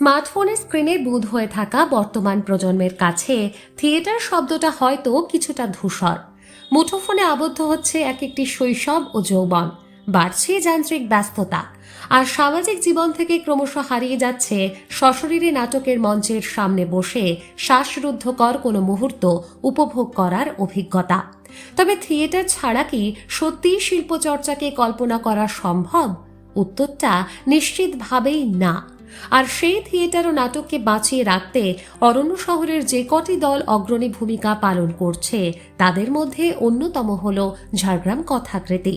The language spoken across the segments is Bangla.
স্মার্টফোনের স্ক্রিনে বুঁদ হয়ে থাকা বর্তমান প্রজন্মের কাছে থিয়েটার শব্দটা হয়তো কিছুটা ধূসর। মুঠোফোনে আবদ্ধ হচ্ছে এক একটি শৈশব ও যৌবন, বাড়ছে যান্ত্রিক ব্যস্ততা, আর সামাজিক জীবন থেকে ক্রমশ হারিয়ে যাচ্ছে সশরীরে নাটকের মঞ্চের সামনে বসে শ্বাসরুদ্ধকর কোনো মুহূর্ত উপভোগ করার অভিজ্ঞতা। তবে থিয়েটার ছাড়া কি সত্যিই শিল্পচর্চাকে কল্পনা করা সম্ভব? উত্তরটা নিশ্চিতভাবেই না। আর সেই থিয়েটার ও নাটককে বাঁচিয়ে রাখতে অরণ্য শহরের যে কটি দল অগ্রণী ভূমিকা পালন করছে তাদের মধ্যে অন্যতম হল ঝাড়গ্রাম কথাকৃতি।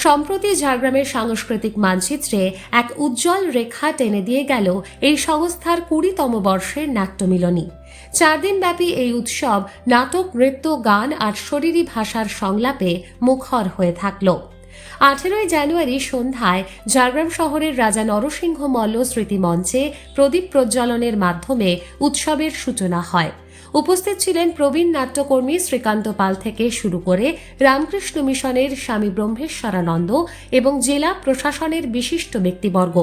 সম্প্রতি ঝাড়গ্রামের সাংস্কৃতিক মানচিত্রে এক উজ্জ্বল রেখা টেনে দিয়ে গেল এই সংস্থার 20তম বর্ষের নাট্যমিলনী। 4 দিনব্যাপী এই উৎসব নাটক, নৃত্য, গান আর শরীরী ভাষার সংলাপে মুখর হয়ে থাকল। 18 জানুয়ারি সন্ধ্যায় ঝাড়গ্রাম শহরের রাজা নরসিংহ মল্ল স্মৃতি মঞ্চে প্রদীপ প্রজ্বলনের মাধ্যমে উৎসবের সূচনা হয়। উপস্থিত ছিলেন প্রবীণ নাট্যকর্মী শ্রীকান্ত পাল থেকে শুরু করে রামকৃষ্ণ মিশনের স্বামী ব্রহ্মেশ্বরানন্দ এবং জেলা প্রশাসনের বিশিষ্ট ব্যক্তিবর্গ।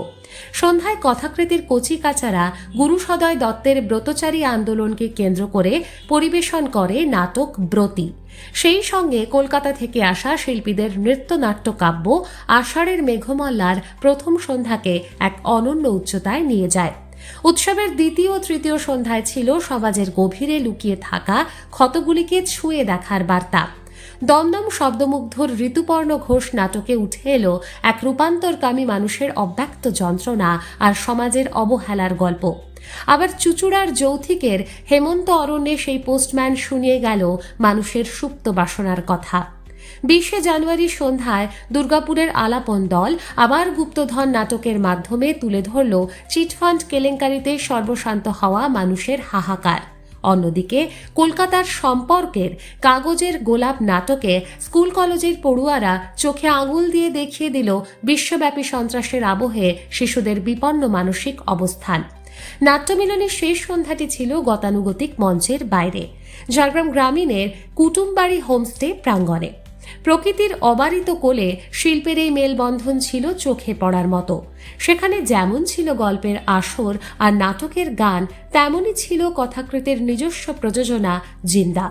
সন্ধ্যায় কথাকৃতির কচিকাচারা গুরু সদয় দত্তের ব্রতচারী আন্দোলনকে কেন্দ্র করে পরিবেশন করে নাটক ব্রতী। সেই সঙ্গে কলকাতা থেকে আসা শিল্পীদের নৃত্যনাট্য কাব্য আষাঢ়ের মেঘমল্লার প্রথম সন্ধ্যাকে এক অনন্য উচ্চতায় নিয়ে যায়। উৎসবের দ্বিতীয় ও তৃতীয় সন্ধ্যায় ছিল সমাজের গভীরে লুকিয়ে থাকা ক্ষতগুলিকে ছুঁয়ে দেখার বার্তা। দমদম শব্দমুগ্ধর ঋতুপর্ণ ঘোষ নাটকে উঠে এলো এক রূপান্তরকামী মানুষের অব্যক্ত যন্ত্রণা আর সমাজের অবহেলার গল্প। আবার চুচুড়ার যৌথিকের হেমন্ত অরণ্যে সেই পোস্টম্যান শুনিয়ে গেল মানুষের সুপ্ত বাসনার কথা। 20 জানুয়ারি সন্ধ্যায় দুর্গাপুরের আলাপন দল আবার গুপ্তধন নাটকের মাধ্যমে তুলে ধরল চিটফান্ড কেলেঙ্কারিতে সর্বশান্ত হওয়া মানুষের হাহাকার। অন্যদিকে কলকাতার সম্পর্কের কাগজের গোলাপ নাটকে স্কুল কলেজের পড়ুয়ারা চোখে আঙুল দিয়ে দেখিয়ে দিল বিশ্বব্যাপী সন্ত্রাসের আবহে শিশুদের বিপন্ন মানসিক অবস্থান। নাট্যমিলনের শেষ সন্ধ্যাটি ছিল গতানুগতিক মঞ্চের বাইরে, ঝাড়গ্রাম গ্রামীণের কুটুমবাড়ি হোমস্টে প্রাঙ্গণে। প্রকৃতির অবারিত কোলে শিল্পের এই মেলবন্ধন ছিল চোখে পড়ার মতো। সেখানে যেমন ছিল গল্পের আসর আর নাটকের গান, তেমনই ছিল কথাকৃতির নিজস্ব প্রযোজনা জিন্দা।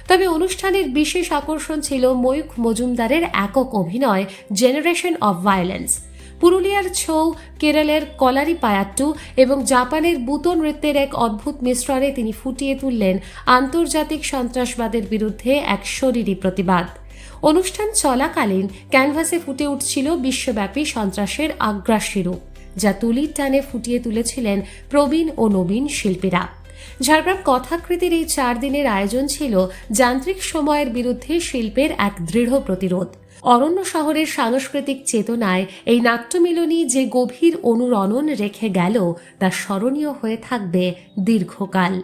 তবে অনুষ্ঠানের বিশেষ আকর্ষণ ছিল ময়ূখ মজুমদারের একক অভিনয় জেনারেশন অফ ভায়োলেন্স। পুরুলিয়ার ছৌ, কেরলের কলারি পায়াট্টু এবং জাপানের বুতো নৃত্যের এক অদ্ভুত মিশ্রণে তিনি ফুটিয়ে তুললেন আন্তর্জাতিক সন্ত্রাসবাদের বিরুদ্ধে এক শরীরী প্রতিবাদ। অনুষ্ঠান চলাকালীন ক্যানভাসে ফুটে উঠছিল বিশ্বব্যাপী সন্ত্রাসের আগ্রাসী রূপ, যা তুলির টানে ফুটিয়ে তুলেছিলেন প্রবীণ ও নবীন শিল্পীরা। ঝাড়গ্রাম কথাকৃতির এই 4 দিনের আয়োজন ছিল যান্ত্রিক সময়ের বিরুদ্ধে শিল্পের এক দৃঢ় প্রতিরোধ। অরণ্য শহরের সাংস্কৃতিক চেতনায় এই নাট্যমিলনী যে গভীর অনুরণন রেখে গেল তা স্মরণীয় হয়ে থাকবে দীর্ঘকাল।